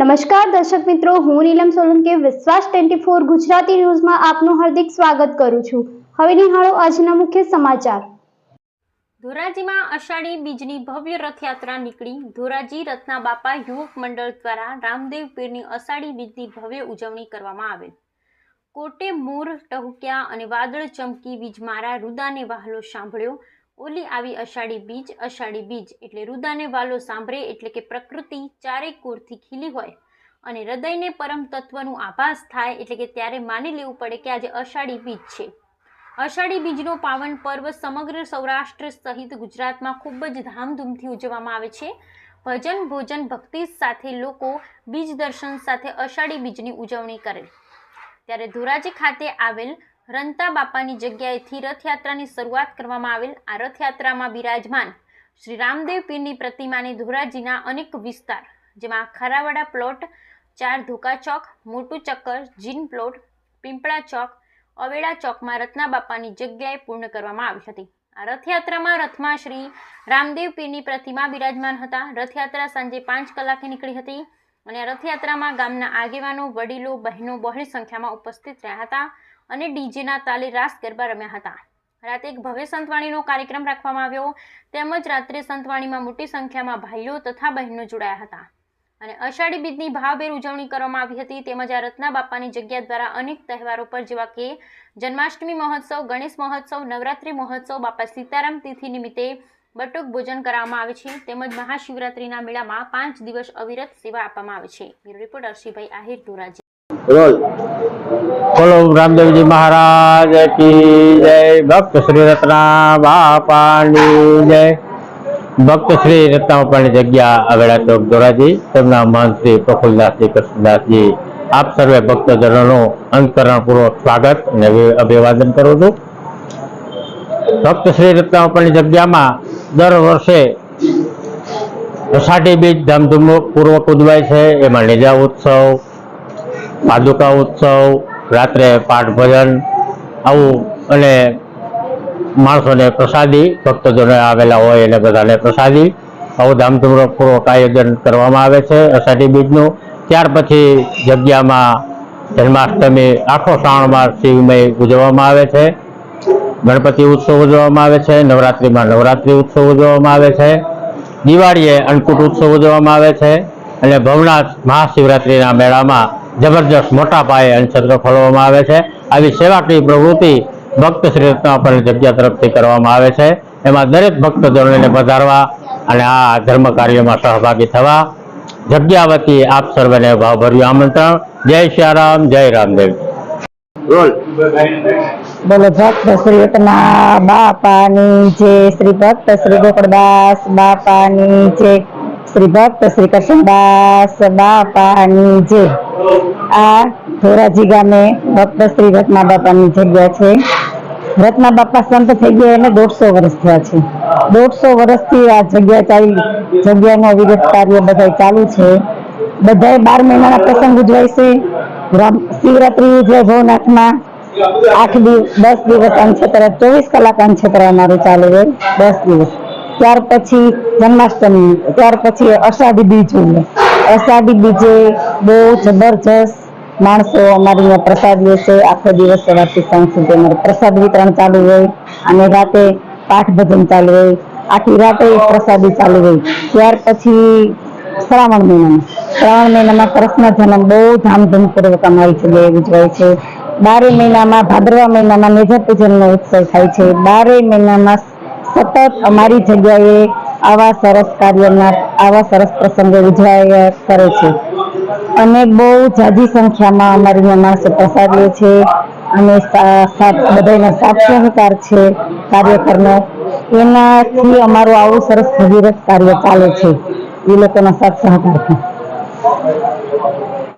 નમસ્કાર દર્શક મિત્રો, હું નીલમ સોલંકી વિશ્વાસ 24 ગુજરાતી ન્યૂઝમાં આપનું હાર્દિક સ્વાગત કરું છું। હવે નિહાળો આજના મુખ્ય સમાચાર। ધોરાજીમાં અષાઢી બીજની ભવ્ય રથયાત્રા નીકળી। ધોરાજી રત્ના બાપા યુવક મંડળ દ્વારા રામદેવ પીરની અષાઢી બીજની ભવ્ય ઉજવણી કરવામાં આવેલ। કોટે મોર ટહુક્યા અને વાદળ ચમકી વીજ મારા રુદાને વહાલો સાંભળ્યો। ઓલી આવી અષાઢી બીજ એટલે રુદાને વાલો સાંભળે એટલે કે પ્રકૃતિ ચારે કોરથી ખીલી હોય અને હૃદયને પરમ તત્વનું આભાસ થાય એટલે કે ત્યારે માની લેવું પડે કે આજે અષાઢી બીજ છે। અષાઢી બીજનો પાવન પર્વ સમગ્ર સૌરાષ્ટ્ર સહિત ગુજરાતમાં ખૂબ જ ધામધૂમથી ઉજવવામાં આવે છે। ભજન ભોજન ભક્તિ સાથે લોકો બીજ દર્શન સાથે અષાઢી બીજની ઉજવણી કરે। ત્યારે ધોરાજી ખાતે આવેલ રંતા બાપાની જગ્યાએથી રથયાત્રાની શરૂઆત કરવામાં આવેલ। આ રથયાત્રામાં બિરાજમાન શ્રી રામદેવ પીરની પ્રતિમાને ધોરાજીના અનેક વિસ્તાર જેમાં ખારાવાડા પ્લોટ, 4 ધોકા ચોક, મોટું ચક્કર, જીન પ્લોટ, પીંપળા ચોક, અવેડા ચોકમાં રત્ના બાપાની જગ્યાએ પૂર્ણ કરવામાં આવી હતી। આ રથયાત્રામાં રથમાં શ્રી રામદેવ પીરની પ્રતિમા બિરાજમાન હતા। રથયાત્રા સાંજે 5 કલાકે નીકળી હતી અને આ રથયાત્રામાં ગામના આગેવાનો, વડીલો, બહેનો બહોળી સંખ્યામાં ઉપસ્થિત રહ્યા હતા અને ડીજેના તાલે રાસ ગરબા રમ્યા હતા। રાતે એક ભવ્ય સંતવાણીનો કાર્યક્રમ રાખવામાં આવ્યો તેમજ રાત્રે સંતવાણીમાં મોટી સંખ્યામાં ભાઈઓ તથા બહેનો જોડાયા હતા અને અષાઢી બીજની ભાવભેર ઉજવણી કરવામાં આવી હતી। તેમજ આ રત્ના બાપાની જગ્યા દ્વારા અનેક તહેવારો પર જેવા કે જન્માષ્ટમી મહોત્સવ, ગણેશ મહોત્સવ, નવરાત્રી મહોત્સવ, બાપા સીતારામ તિથિ નિમિત્તે બટુક ભોજન કરવામાં આવે છે તેમજ મહાશિવરાત્રીના મેળામાં 5 દિવસ અવિરત સેવા આપવામાં આવે છે। Bureau report અર્શીભાઈ Ahir, Dhoraji. बोलो रामदेवजी महाराज की जय। भक्त श्री रत्ना बापानी जय। भक्त श्री रत्ना बापानी जग्या अवेड़ा चौक धोराजी તેમના મહંત શ્રી પ્રફુલ્લદાસજી કૃષ્ણદાસજી આપ સર્વે ભક્તજનોનું અંતકરણપૂર્વક સ્વાગત અને અભિવાદન કરું છું। ભક્ત શ્રી રત્ના બાપાની જગ્યામાં દર વર્ષે અષાઢી બીજ ધામધૂમપૂર્વક ઉજવાય છે। એમાં નેજા ઉત્સવ, પાદુકા ઉત્સવ, રાત્રે પાઠ ભજન આવું અને માણસોને પ્રસાદી, ભક્તજનો આવેલા હોય એને બધાને પ્રસાદી આવું ધામધૂમપૂર્વક આયોજન કરવામાં આવે છે અષાઢી બીજનું। ત્યાર પછી જગ્યામાં જન્માષ્ટમી આખો શ્રાવણ માસ શિવમય ઉજવવામાં આવે છે। ગણપતિ ઉત્સવ ઉજવવામાં આવે છે। નવરાત્રિમાં નવરાત્રિ ઉત્સવ ઉજવવામાં આવે છે। દિવાળીએ અન્નકૂટ ઉત્સવ ઉજવવામાં આવે છે અને ભવનાથ મહાશિવરાત્રિના મેળામાં જબરજસ્ત મોટા પાયે અન્નછત્ર ખોલવામાં આવે છે। આવી સેવાકીય પ્રવૃત્તિ ભક્ત શ્રી રત્ના બાપાની જગ્યા તરફથી કરવામાં આવે છે। એમાં દરેક ભક્તજનોને પધારવા અને આ ધર્મ કાર્યમાં સહભાગી થવા જગ્યા વતી આપ સર્વેને ભાવભર્યું આમંત્રણ। જય શ્યારામ, જય રામદેવ। બોલો ભક્ત શ્રી રત્ના બાપાની જય, શ્રી ભક્ત શ્રી ગોકળદાસ બાપાની જય, શ્રી ભક્ત શ્રી કૃષ્ણદાસ બાપાની જય। આ ધોરાજી ગામે ભક્ત શ્રી રત્ના બાપાની જગ્યા છે। રત્ના બાપા સંત થઈ ગયા એને 150 વર્ષ થયા છે। 150 વર્ષથી આ જગ્યાનો અવિરત કાર્ય બધા ચાલુ છે। બધાએ 12 મહિનાના પ્રસંગ ઉજવાય છે। શિવરાત્રી ઉજવાય ભવનાથમાં 10 દિવસ અન્નછત્ર, 24 કલાક અન્નછત્ર અમારું ચાલે હોય 10 દિવસ। ત્યાર પછી જન્માષ્ટમી, ત્યાર પછી અષાઢી બીજ હોય। અષાઢી બીજે બહુ જબરજસ્ત માણસો અમારી અહીંયા પ્રસાદ લે છે। આખો દિવસ સવારથી સાંજ સુધી અમારે પ્રસાદ વિતરણ ચાલુ હોય અને રાતે પાઠ ભજન ચાલુ હોય, આખી રાતે પ્રસાદી ચાલુ હોય। ત્યાર પછી શ્રાવણ મહિનામાં કૃષ્ણ જન્મ બહુ ધામધૂમપૂર્વક અમારી જગ્યાએ ઉજવાય છે। 12 મહિનામાં ભાદરવા મહિનામાં મેઘ પૂજનનો ઉત્સવ થાય છે। 12 મહિનામાં સતત અમારી જગ્યાએ આવા સરસ કાર્યના, આવા સરસ પ્રસંગો ઉજવાયા કરે છે અને બહુ જાજી સંખ્યામાં અમારી અહીંયા માણસો પ્રસાદ લે છે અને બધાનો સાથ સહકાર છે કાર્યકરનો। એનાથી અમારું આવું સરસ ભગીરથ કાર્ય ચાલે છે એ લોકોનો સાથ સહકારથી।